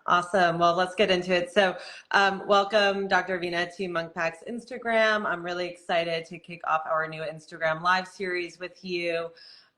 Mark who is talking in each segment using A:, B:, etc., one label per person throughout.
A: Awesome. Well, let's get into it. So, welcome, Dr. Avena, to Munk Pack's Instagram. I'm really excited to kick off our new Instagram live series with you.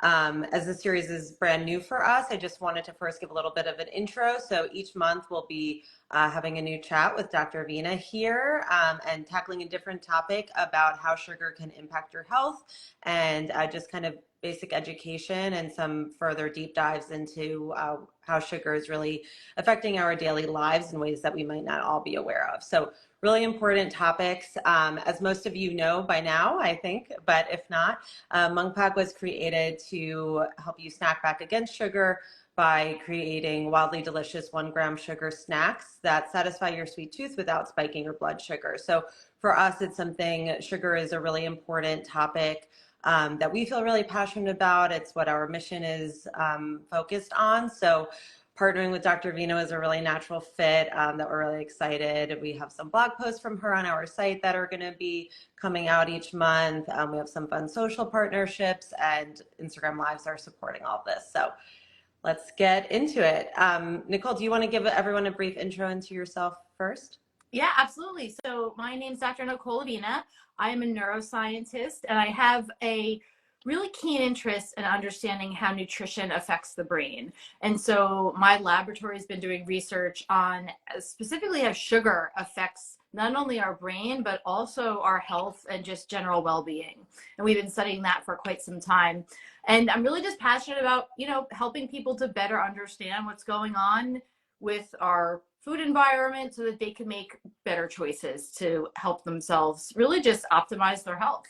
A: As the series is brand new for us, I just wanted to first give a little bit of an intro. So each month we'll be having a new chat with Dr. Avena here and tackling a different topic about how sugar can impact your health and just kind of basic education and some further deep dives into how sugar is really affecting our daily lives in ways that we might not all be aware of. So really important topics, as most of you know by now, I think, but if not, Munk Pack was created to help you snack back against sugar by creating wildly delicious 1 gram sugar snacks that satisfy your sweet tooth without spiking your blood sugar. So for us, it's something, sugar is a really important topic that we feel really passionate about. It's what our mission is focused on. So partnering with Dr. Avena is a really natural fit that we're really excited. We have some blog posts from her on our site that are going to be coming out each month. We have some fun social partnerships, and Instagram Lives are supporting all of this. So let's get into it. Nicole, do you want to give everyone a brief intro into yourself first?
B: Yeah, absolutely. So my name's Dr. Nicole Avena. I am a neuroscientist, and I have a really keen interest in understanding how nutrition affects the brain. And so my laboratory has been doing research on specifically how sugar affects not only our brain, but also our health and just general well-being. And we've been studying that for quite some time. And I'm really just passionate about, helping people to better understand what's going on with our food environment so that they can make better choices to help themselves really just optimize their health.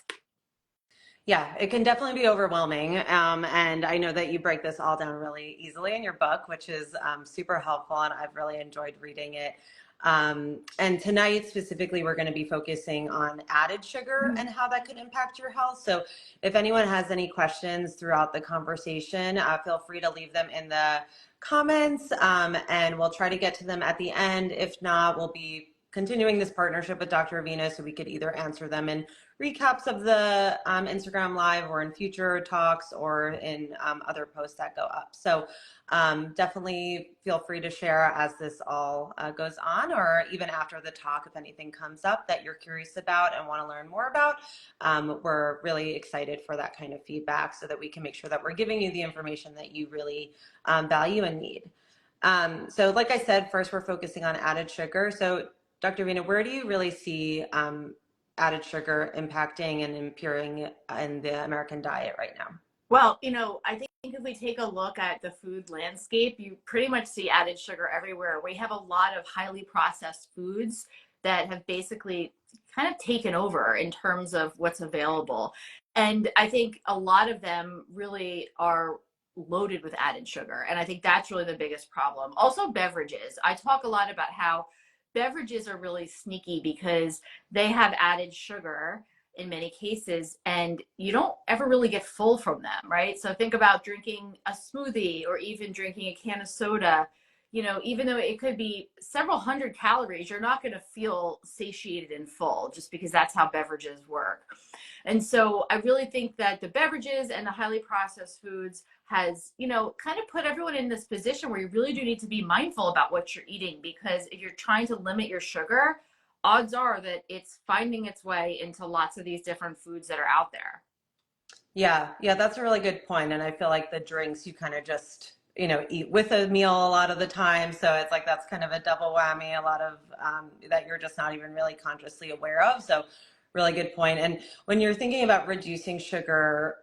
A: Yeah, it can definitely be overwhelming. And I know that you break this all down really easily in your book, which is super helpful, and I've really enjoyed reading it. And tonight specifically, we're going to be focusing on added sugar and how that could impact your health. So if anyone has any questions throughout the conversation, feel free to leave them in the comments and we'll try to get to them at the end. If not, we'll be continuing this partnership with Dr. Avena so we could either answer them in recaps of the Instagram Live or in future talks or in other posts that go up. So definitely feel free to share as this all goes on, or even after the talk if anything comes up that you're curious about and want to learn more about. We're really excited for that kind of feedback so that we can make sure that we're giving you the information that you really value and need. So like I said, first we're focusing on added sugar. So Dr. Avena, where do you really see added sugar impacting and impairing in the American diet right now?
B: Well, I think if we take a look at the food landscape, you pretty much see added sugar everywhere. We have a lot of highly processed foods that have basically kind of taken over in terms of what's available. And I think a lot of them really are loaded with added sugar. And I think that's really the biggest problem. Also, beverages. I talk a lot about how beverages are really sneaky because they have added sugar in many cases, and you don't ever really get full from them, right? So think about drinking a smoothie or even drinking a can of soda. Even though it could be several hundred calories, you're not going to feel satiated and full just because that's how beverages work. And so I really think that the beverages and the highly processed foods has, kind of put everyone in this position where you really do need to be mindful about what you're eating, because if you're trying to limit your sugar, odds are that it's finding its way into lots of these different foods that are out there.
A: Yeah, that's a really good point. And I feel like the drinks you kind of just, eat with a meal a lot of the time. So it's like that's kind of a double whammy, a lot of that you're just not even really consciously aware of. So really good point. And when you're thinking about reducing sugar,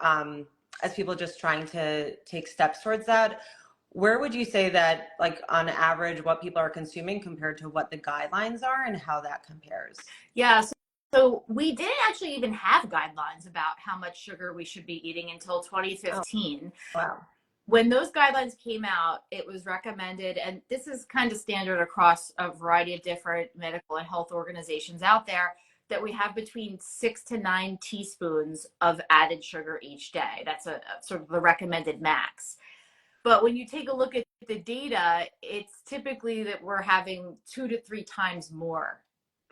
A: as people just trying to take steps towards that, where would you say that, like on average, what people are consuming compared to what the guidelines are and how that compares?
B: Yeah. So we didn't actually even have guidelines about how much sugar we should be eating until 2015.
A: Oh, wow.
B: When those guidelines came out, it was recommended, and this is kind of standard across a variety of different medical and health organizations out there, that we have between 6 to 9 teaspoons of added sugar each day. That's a sort of the recommended max. But when you take a look at the data, it's typically that we're having 2 to 3 times more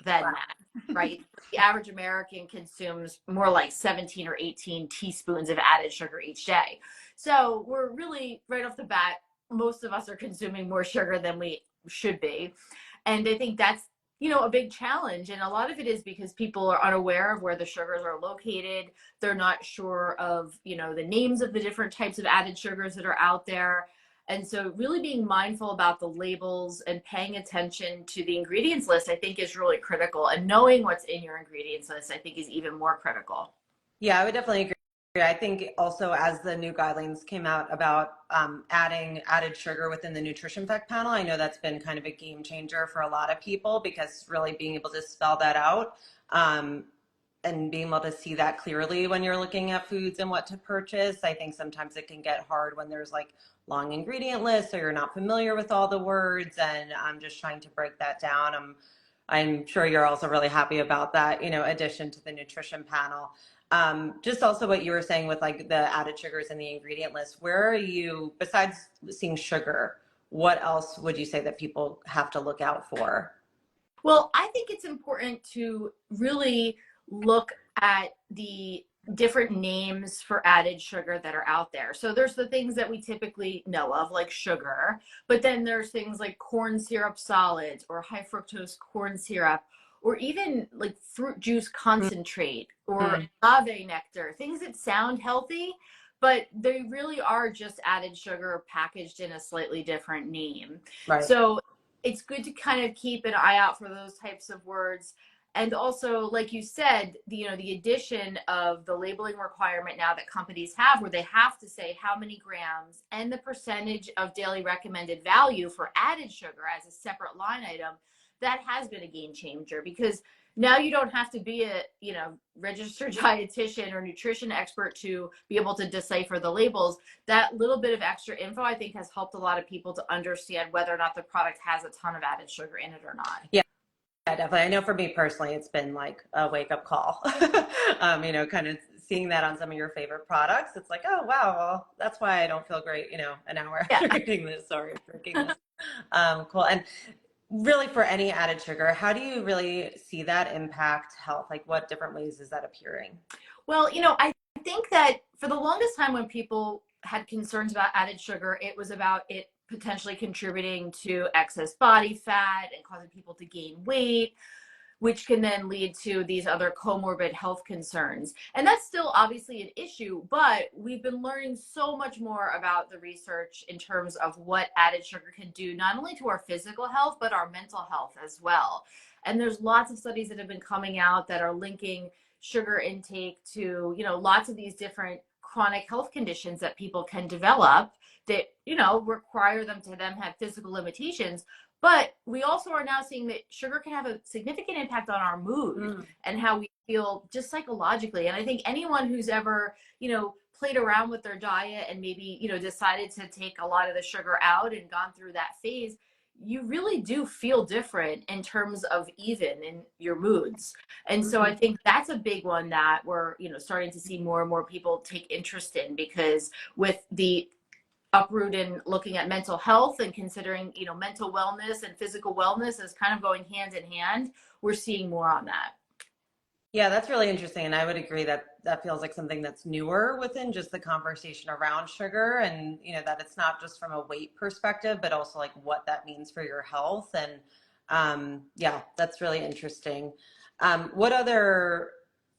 B: than that, right? The average American consumes more like 17 or 18 teaspoons of added sugar each day. So we're really right off the bat most of us are consuming more sugar than we should be. And I think that's, a big challenge. And a lot of it is because people are unaware of where the sugars are located. They're not sure of, the names of the different types of added sugars that are out there. And so really being mindful about the labels and paying attention to the ingredients list, I think is really critical. And knowing what's in your ingredients list, I think is even more critical.
A: Yeah, I would definitely agree. I think also as the new guidelines came out about adding added sugar within the nutrition fact panel, I know that's been kind of a game changer for a lot of people, because really being able to spell that out and being able to see that clearly when you're looking at foods and what to purchase. I think sometimes it can get hard when there's like long ingredient lists, or you're not familiar with all the words, and I'm just trying to break that down. I'm sure you're also really happy about that, addition to the nutrition panel. Just also what you were saying with like the added sugars in the ingredient list, where are you, besides seeing sugar, what else would you say that people have to look out for?
B: Well, I think it's important to really look at the different names for added sugar that are out there. So there's the things that we typically know of, like sugar, but then there's things like corn syrup solids or high fructose corn syrup, or even like fruit juice concentrate or agave nectar, things that sound healthy, but they really are just added sugar packaged in a slightly different name.
A: Right.
B: So it's good to kind of keep an eye out for those types of words. And also, like you said, the addition of the labeling requirement now that companies have, where they have to say how many grams and the percentage of daily recommended value for added sugar as a separate line item, that has been a game changer, because now you don't have to be a registered dietitian or nutrition expert to be able to decipher the labels. That little bit of extra info, I think, has helped a lot of people to understand whether or not the product has a ton of added sugar in it or not.
A: Yeah. Yeah, definitely. I know for me personally, it's been like a wake up call, kind of seeing that on some of your favorite products. It's like, oh, wow, well, that's why I don't feel great, an hour
B: Yeah.
A: after eating this or drinking this. Cool. And really, for any added sugar, how do you really see that impact health? Like, what different ways is that appearing?
B: Well, I think that for the longest time when people had concerns about added sugar, it was about it potentially contributing to excess body fat and causing people to gain weight, which can then lead to these other comorbid health concerns. And that's still obviously an issue, but we've been learning so much more about the research in terms of what added sugar can do, not only to our physical health, but our mental health as well. And there's lots of studies that have been coming out that are linking sugar intake to, lots of these different chronic health conditions that people can develop that, require them to have physical limitations. But we also are now seeing that sugar can have a significant impact on our mood and how we feel just psychologically. And I think anyone who's ever, played around with their diet and maybe, decided to take a lot of the sugar out and gone through that phase, you really do feel different in terms of even in your moods. And so I think that's a big one that we're, starting to see more and more people take interest in, because with the uproot in looking at mental health and considering, mental wellness and physical wellness as kind of going hand in hand, we're seeing more on that.
A: Yeah, that's really interesting. And I would agree that that feels like something that's newer within just the conversation around sugar, and, that it's not just from a weight perspective, but also like what that means for your health. And yeah, that's really interesting. How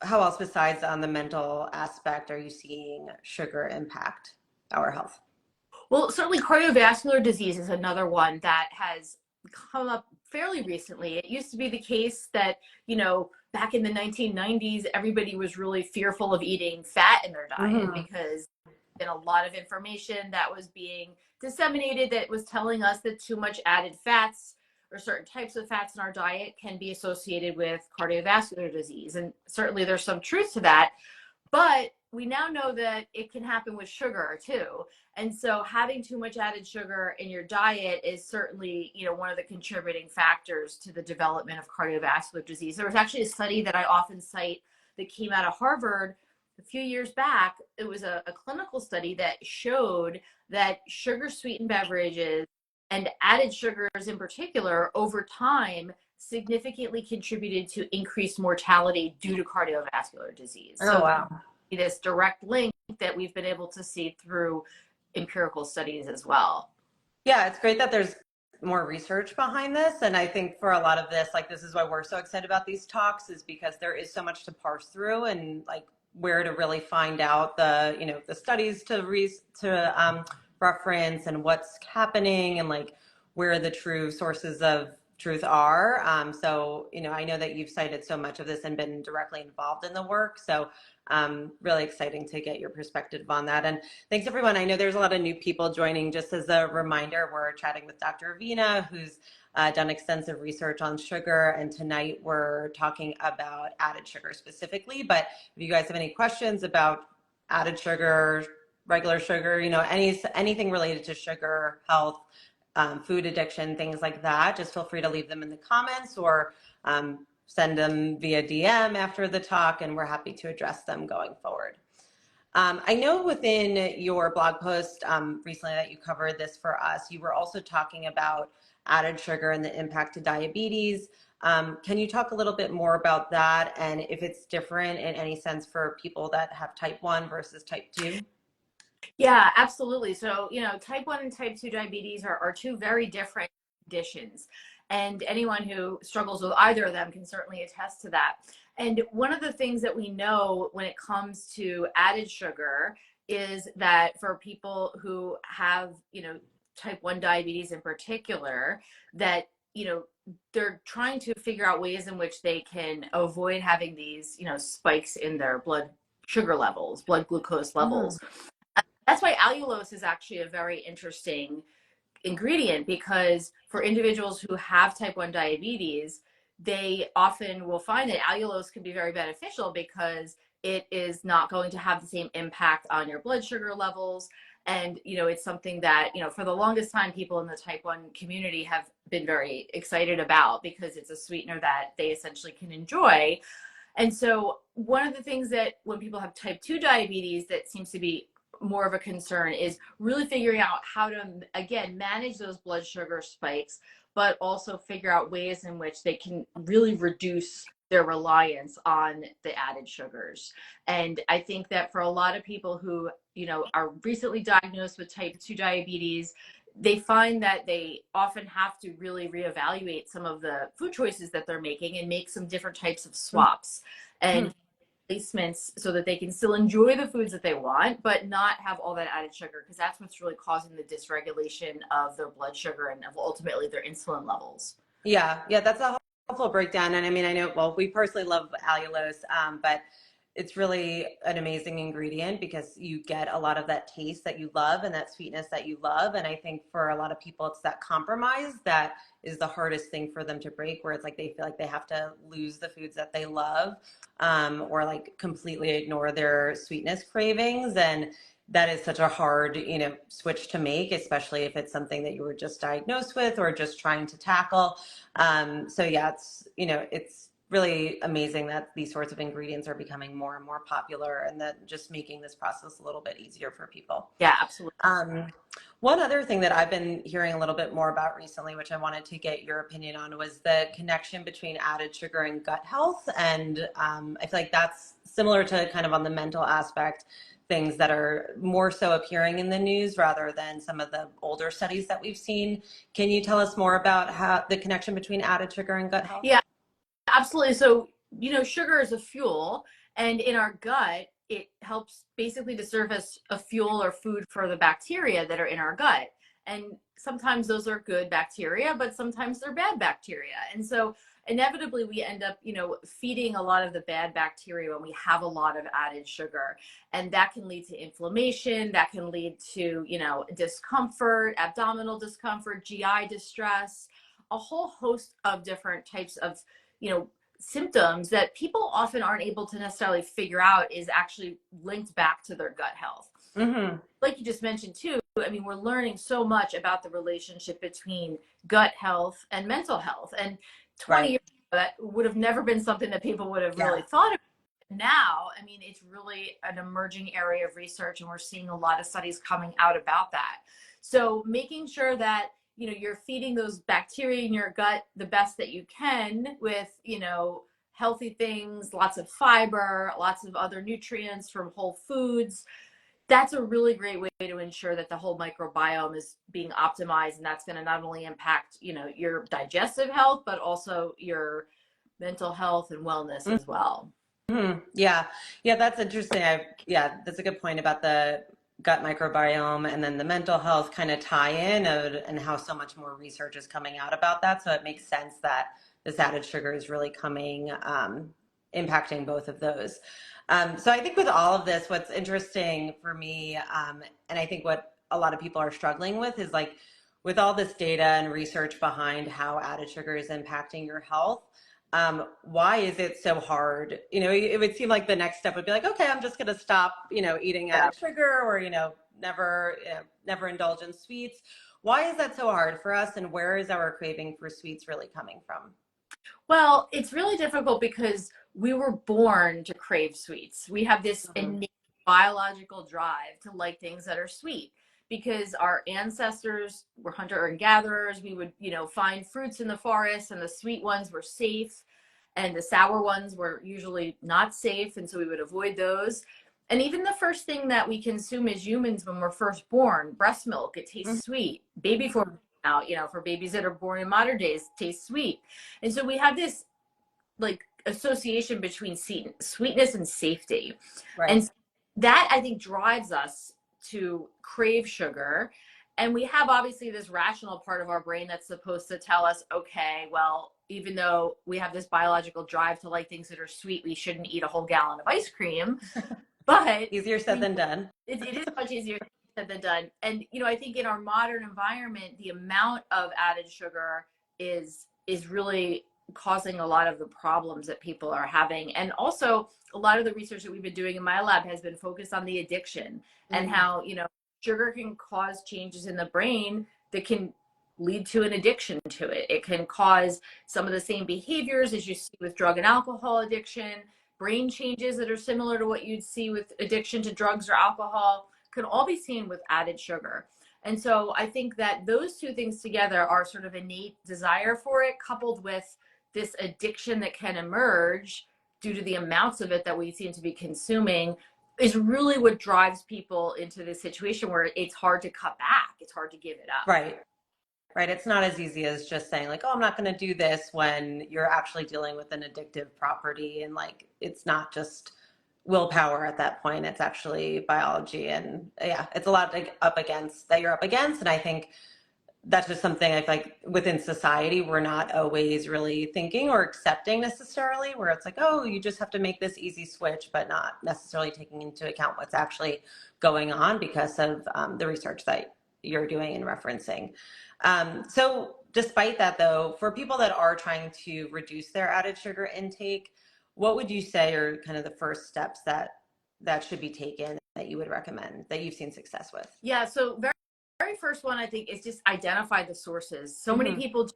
A: else besides on the mental aspect are you seeing sugar impact our health?
B: Well, certainly cardiovascular disease is another one that has come up fairly recently. It used to be the case that, back in the 1990s, everybody was really fearful of eating fat in their diet because been a lot of information that was being disseminated that was telling us that too much added fats or certain types of fats in our diet can be associated with cardiovascular disease. And certainly there's some truth to that. But we now know that it can happen with sugar too. And so having too much added sugar in your diet is certainly, one of the contributing factors to the development of cardiovascular disease. There was actually a study that I often cite that came out of Harvard a few years back. It was a clinical study that showed that sugar sweetened beverages and added sugars in particular over time significantly contributed to increased mortality due to cardiovascular disease.
A: Oh, wow.
B: This direct link that we've been able to see through empirical studies as well.
A: Yeah, it's great that there's more research behind this. And I think for a lot of this, like this is why we're so excited about these talks, is because there is so much to parse through and like where to really find out the, you know, the studies to reference and what's happening and like where the true sources of truth are. So, you know, I know that you've cited so much of this and been directly involved in the work. So really exciting to get your perspective on that. And thanks, everyone. I know there's a lot of new people joining. Just as a reminder, we're chatting with Dr. Avena, who's done extensive research on sugar. And tonight we're talking about added sugar specifically. But if you guys have any questions about added sugar, regular sugar, you know, anything related to sugar, health, food addiction, things like that, just feel free to leave them in the comments or send them via DM after the talk, and we're happy to address them going forward. I know within your blog post recently that you covered this for us, you were also talking about added sugar and the impact to diabetes. Can you talk a little bit more about that and if it's different in any sense for people that have type 1 versus type 2?
B: Yeah, absolutely. So, you know, type 1 and type 2 diabetes are two very different conditions. And anyone who struggles with either of them can certainly attest to that. And one of the things that we know when it comes to added sugar is that for people who have, you know, type 1 diabetes in particular, that, you know, they're trying to figure out ways in which they can avoid having these, you know, spikes in their blood sugar levels, blood glucose
A: Mm-hmm.
B: levels. That's why allulose is actually a very interesting ingredient, because for individuals who have type 1 diabetes, they often will find that allulose can be very beneficial because it is not going to have the same impact on your blood sugar levels. And, you know, it's something that, you know, for the longest time, people in the type 1 community have been very excited about because it's a sweetener that they essentially can enjoy. And so one of the things that when people have type 2 diabetes that seems to be more of a concern is really figuring out how to, again, manage those blood sugar spikes, but also figure out ways in which they can really reduce their reliance on the added sugars. And I think that for a lot of people who, you know, are recently diagnosed with type 2 diabetes, they find that they often have to really reevaluate some of the food choices that they're making and make some different types of swaps and replacements so that they can still enjoy the foods that they want, but not have all that added sugar, because that's what's really causing the dysregulation of their blood sugar and of ultimately their insulin levels.
A: Yeah, yeah, that's a helpful breakdown. And I mean, I know, well, we personally love allulose, but it's really an amazing ingredient because you get a lot of that taste that you love and that sweetness that you love. And I think for a lot of people, it's that compromise that is the hardest thing for them to break, where it's like they feel like they have to lose the foods that they love, or like completely ignore their sweetness cravings. And that is such a hard, you know, switch to make, especially if it's something that you were just diagnosed with or just trying to tackle. So yeah, it's, you know, it's really amazing that these sorts of ingredients are becoming more and more popular, and that just making this process a little bit easier for people.
B: Yeah, absolutely.
A: One other thing that I've been hearing a little bit more about recently, which I wanted to get your opinion on, was the connection between added sugar and gut health. And I feel like that's similar to kind of on the mental aspect, things that are more so appearing in the news rather than some of the older studies that we've seen. Can you tell us more about how the connection between added sugar and gut health?
B: Yeah, absolutely. So, you know, sugar is a fuel, and in our gut, it helps basically to serve as a fuel or food for the bacteria that are in our gut. And sometimes those are good bacteria, but sometimes they're bad bacteria. And so inevitably we end up, you know, feeding a lot of the bad bacteria when we have a lot of added sugar. And that can lead to inflammation, that can lead to, you know, discomfort, abdominal discomfort, GI distress, a whole host of different types of, you know, symptoms that people often aren't able to necessarily figure out is actually linked back to their gut health.
A: Mm-hmm.
B: Like you just mentioned too, I mean, we're learning so much about the relationship between gut health and mental health. And 20
A: Right.
B: years ago, that would have never been something that people would have
A: Yeah.
B: really thought of. Now, I mean, it's really an emerging area of research, and we're seeing a lot of studies coming out about that. So making sure that, you know, you're feeding those bacteria in your gut the best that you can with, you know, healthy things, lots of fiber, lots of other nutrients from whole foods, That's a really great way to ensure that the whole microbiome is being optimized, and that's going to not only impact, you know, your digestive health, but also your mental health and wellness as well.
A: Yeah. Yeah, that's interesting. Yeah, that's a good point about the gut microbiome and then the mental health kind of tie in and how so much more research is coming out about that. So it makes sense that this added sugar is really coming, impacting both of those. So I think with all of this, what's interesting for me, and I think what a lot of people are struggling with is like with all this data and research behind how added sugar is impacting your health, why is it so hard? You know, it would seem like the next step would be like, okay, I'm just going to stop, eating
B: Yeah.
A: added sugar or, never indulge in sweets. Why is that so hard for us? And where is our craving for sweets really coming from?
B: Well, it's really difficult because we were born to crave sweets. We have this
A: Mhm.
B: innate biological drive to like things that are sweet because our ancestors were hunter and gatherers. We would, you know, find fruits in the forest, and the sweet ones were safe and the sour ones were usually not safe, and so we would avoid those. And even the first thing that we consume as humans when we're first born, breast milk, it tastes sweet. Baby formula now, you know, for babies that are born in modern days, tastes sweet. And so we have this like association between sweetness and safety.
A: Right.
B: And that I think drives us to crave sugar. And we have obviously this rational part of our brain that's supposed to tell us, okay, well, even though we have this biological drive to like things that are sweet, we shouldn't eat a whole gallon of ice cream. But I
A: Easier said
B: mean,
A: than done.
B: it is much easier said than done. And you know, I think in our modern environment, the amount of added sugar is really causing a lot of the problems that people are having. And also, a lot of the research that we've been doing in my lab has been focused on the addiction and
A: Mm.
B: how, you know, sugar can cause changes in the brain that can lead to an addiction to it. It can cause some of the same behaviors as you see with drug and alcohol addiction, brain changes that are similar to what you'd see with addiction to drugs or alcohol can all be seen with added sugar. And so I think that those two things together, are sort of innate desire for it, coupled with this addiction that can emerge due to the amounts of it that we seem to be consuming, is really what drives people into this situation where it's hard to cut back. It's hard to give it up.
A: Right. Right. It's not as easy as just saying like, oh, I'm not going to do this when you're actually dealing with an addictive property. And like, it's not just willpower at that point. It's actually biology. And yeah, it's a lot like up against that you're up against. And I think that's just something I feel like within society, we're not always really thinking or accepting necessarily, where it's like, oh, you just have to make this easy switch, but not necessarily taking into account what's actually going on because of the research that you're doing and referencing. So despite that though, for people that are trying to reduce their added sugar intake, what would you say are kind of the first steps that should be taken that you would recommend that you've seen success with?
B: Yeah. So very first one I think is just identify the sources. So many
A: Mm-hmm.
B: people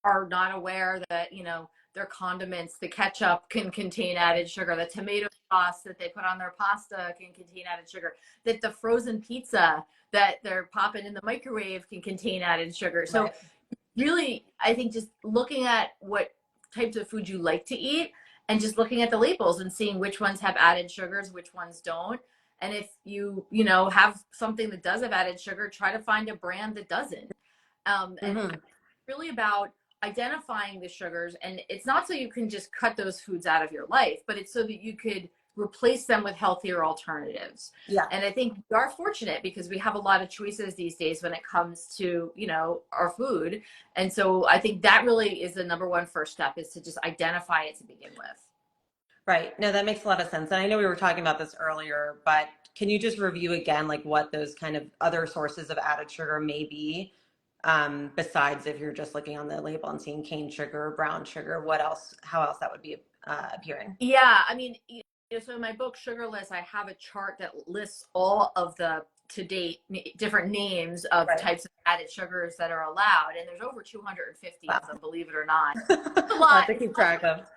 B: are not aware that, you know, their condiments, the ketchup can contain added sugar, the tomato sauce that they put on their pasta can contain added sugar, that the frozen pizza that they're popping in the microwave can contain added sugar. So
A: Right.
B: really, I think just looking at what types of food you like to eat and just looking at the labels and seeing which ones have added sugars, which ones don't. And if you know, have something that does have added sugar, try to find a brand that doesn't. And
A: Mm-hmm.
B: really about identifying the sugars. And it's not so you can just cut those foods out of your life, but it's so that you could replace them with healthier alternatives.
A: Yeah.
B: And I think we are fortunate because we have a lot of choices these days when it comes to, you know, our food. And so I think that really is the number one first step, is to just identify it to begin with.
A: Right. No, that makes a lot of sense. And I know we were talking about this earlier, but can you just review again, like what those kind of other sources of added sugar may be? Besides if you're just looking on the label and seeing cane sugar, brown sugar, what else, how else that would be appearing?
B: Yeah, I mean, you know, so in my book Sugarless, I have a chart that lists all of the to date different names of
A: Right.
B: types of added sugars that are allowed, and there's over 250 of
A: Wow.
B: them, believe it or not. It's a
A: A
B: lot.
A: lot to keep track of.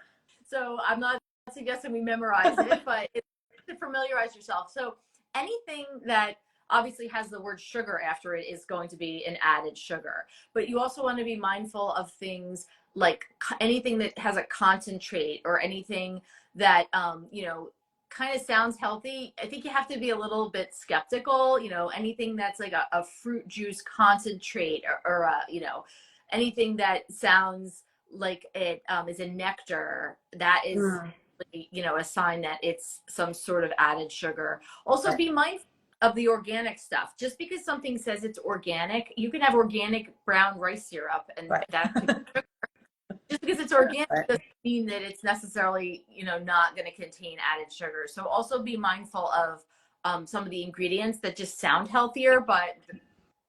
B: So I'm not suggesting we memorize it, but it's to familiarize yourself. So anything that obviously has the word sugar after it is going to be an added sugar. But you also want to be mindful of things like anything that has a concentrate or anything that, you know, kind of sounds healthy, I think you have to be a little bit skeptical. Anything that's like a fruit juice concentrate, or anything that sounds like it is a nectar, that is,
A: Mm,
B: a sign that it's some sort of added sugar. Also,
A: right.
B: be mindful of the organic stuff. Just because something says it's organic, you can have organic brown rice syrup, and
A: Right.
B: that could be, just because it's organic
A: Right.
B: doesn't mean that it's necessarily, not going to contain added sugar. So also be mindful of some of the ingredients that just sound healthier, but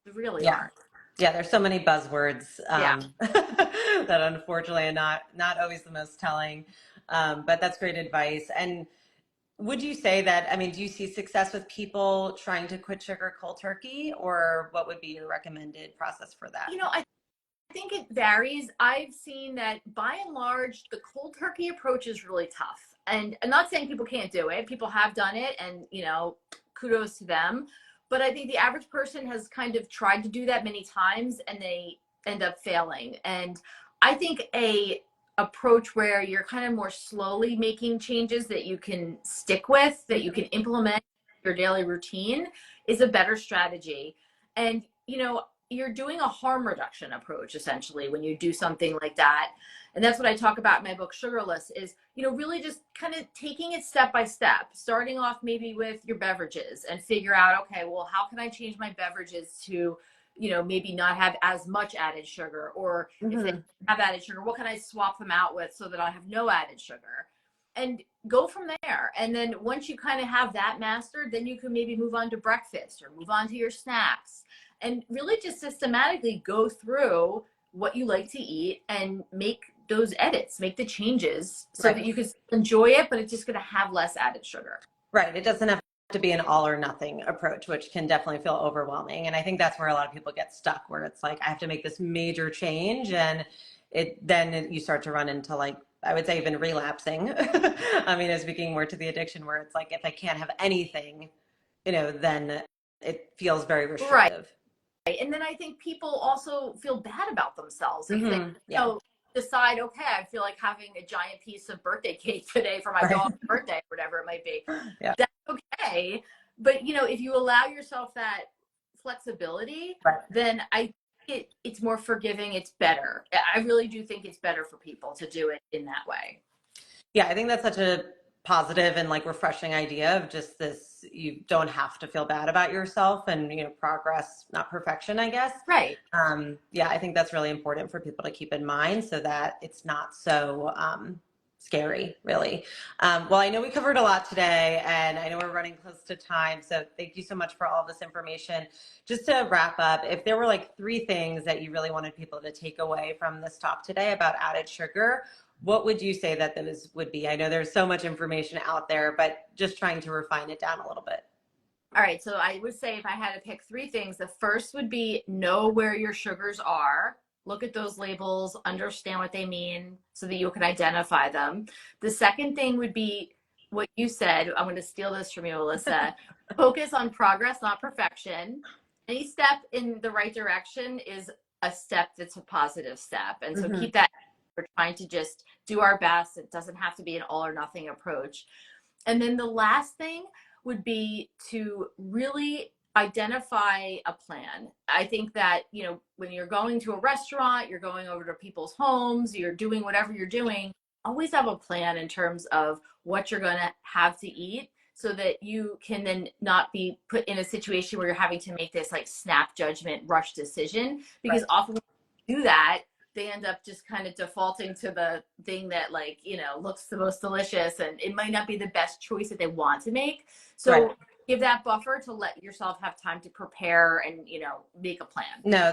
B: they really
A: Yeah.
B: aren't.
A: Yeah, there's so many buzzwords
B: Yeah.
A: that unfortunately are not always the most telling. But that's great advice. And would you say that, I mean, do you see success with people trying to quit sugar cold turkey, or what would be your recommended process for that?
B: I think it varies. I've seen that by and large, the cold turkey approach is really tough. And I'm not saying people can't do it. People have done it, and, kudos to them. But I think the average person has kind of tried to do that many times, and they end up failing. And I think a approach where you're kind of more slowly making changes that you can stick with, that you can implement your daily routine, is a better strategy. And, you're doing a harm reduction approach essentially when you do something like that. And that's what I talk about in my book Sugarless, is, really just kind of taking it step by step, starting off maybe with your beverages, and figure out, okay, well, how can I change my beverages to, maybe not have as much added sugar, or if they
A: Hmm.
B: have added sugar, what can I swap them out with so that I have no added sugar, and go from there. And then once you kind of have that mastered, then you can maybe move on to breakfast or move on to your snacks, and really just systematically go through what you like to eat and make those edits, make the changes so that
A: Right.
B: you can enjoy it, but it's just going to have less added sugar.
A: Right. It doesn't have to be an all or nothing approach, which can definitely feel overwhelming. And I think that's where a lot of people get stuck, where it's like, I have to make this major change. And you start to run into, like, I would say, even relapsing. I mean, it's speaking more to the addiction, where it's like, if I can't have anything, then it feels very
B: Right.
A: restrictive.
B: And then I think people also feel bad about themselves if they,
A: Yeah.
B: decide, okay, I feel like having a giant piece of birthday cake today for my
A: Right.
B: dog's birthday, whatever it might be.
A: Yeah.
B: That's okay. But, if you allow yourself that flexibility,
A: Right.
B: then it's more forgiving. It's better. I really do think it's better for people to do it in that way.
A: Yeah, I think that's such a positive and like refreshing idea of just this, you don't have to feel bad about yourself, and progress, not perfection, I guess.
B: Right.
A: Yeah, I think that's really important for people to keep in mind, so that it's not so scary, really. Well, I know we covered a lot today, and I know we're running close to time, so thank you so much for all this information. Just to wrap up, if there were like 3 things that you really wanted people to take away from this talk today about added sugar, what would you say that those would be? I know there's so much information out there, but just trying to refine it down a little bit.
B: All right. So I would say, if I had to pick 3 things, the first would be know where your sugars are. Look at those labels, understand what they mean so that you can identify them. The second thing would be what you said. I'm going to steal this from you, Alyssa. Focus on progress, not perfection. Any step in the right direction is a step that's a positive step. And so
A: Hmm.
B: keep that. We're trying to just do our best. It doesn't have to be an all or nothing approach. And then the last thing would be to really identify a plan. I think that, when you're going to a restaurant, you're going over to people's homes, you're doing whatever you're doing, always have a plan in terms of what you're going to have to eat, so that you can then not be put in a situation where you're having to make this like snap judgment, rush decision. Because
A: Right.
B: often when you do that, they end up just kind of defaulting to the thing that, like, looks the most delicious, and it might not be the best choice that they want to make.
A: Right.
B: So give that buffer to let yourself have time to prepare and, make a plan.
A: No,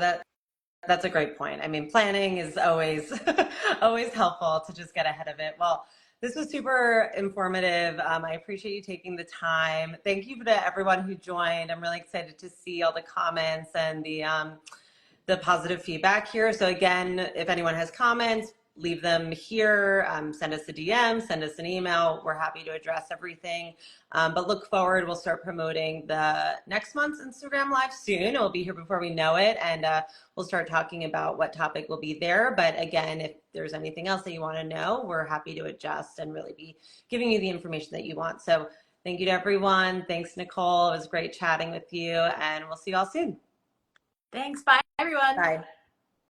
A: that's a great point. I mean, planning is always always helpful to just get ahead of it. Well, this was super informative. I appreciate you taking the time. Thank you to everyone who joined. I'm really excited to see all the comments and the positive feedback here. So again, if anyone has comments, leave them here. Send us a DM, send us an email. We're happy to address everything. But look forward. We'll start promoting the next month's Instagram Live soon. It will be here before we know it. And we'll start talking about what topic will be there. But again, if there's anything else that you want to know, we're happy to adjust and really be giving you the information that you want. So thank you to everyone. Thanks, Nicole. It was great chatting with you. And we'll see you all soon.
B: Thanks. Bye, everyone.
A: Bye.